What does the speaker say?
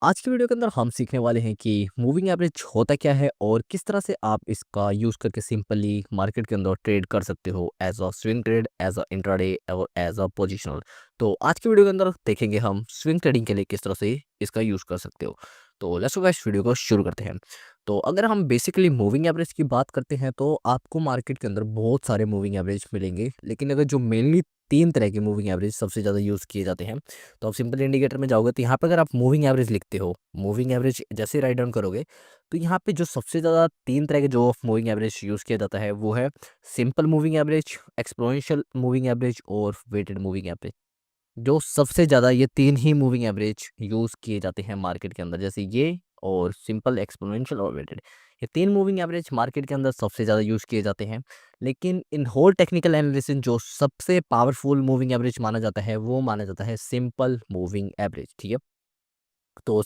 आज की वीडियो के अंदर हम सीखने वाले हैं कि मूविंग एवरेज होता क्या है और किस तरह से आप इसका यूज़ करके सिंपली मार्केट के अंदर ट्रेड कर सकते हो as a swing trade, as a intraday और एज अ पोजिशनल। तो आज की वीडियो के अंदर देखेंगे हम स्विंग ट्रेडिंग के लिए किस तरह से इसका यूज़ कर सकते हो। तो लेट्स गो गाइस, वीडियो को शुरू करते हैं। तो अगर हम बेसिकली मूविंग एवरेज की बात करते हैं तो आपको मार्केट के अंदर बहुत सारे मूविंग एवरेज मिलेंगे, लेकिन अगर जो मेनली तीन तरह के मूविंग एवरेज सबसे ज़्यादा यूज़ किए जाते हैं, तो आप सिंपल इंडिकेटर में जाओगे तो यहाँ पे अगर आप मूविंग एवरेज लिखते हो, मूविंग एवरेज जैसे राइट डाउन करोगे, तो यहाँ पे जो सबसे ज़्यादा 3 तरह के जो मूविंग एवरेज यूज़ किया जाता है वो है simple moving average, exponential moving average और वेटेड मूविंग एवरेज। जो सबसे ज़्यादा ये 3 ही मूविंग एवरेज यूज़ किए जाते हैं मार्केट के अंदर, जैसे ये और सिंपल, एक्स्पोनेंशियल और वेटेड। ये 3 मूविंग एवरेज मार्केट के अंदर सबसे ज़्यादा यूज़ किए जाते हैं। लेकिन इन होल टेक्निकल एनालिसिस जो सबसे पावरफुल मूविंग एवरेज माना जाता है, वो माना जाता है सिंपल मूविंग एवरेज, ठीक है? तो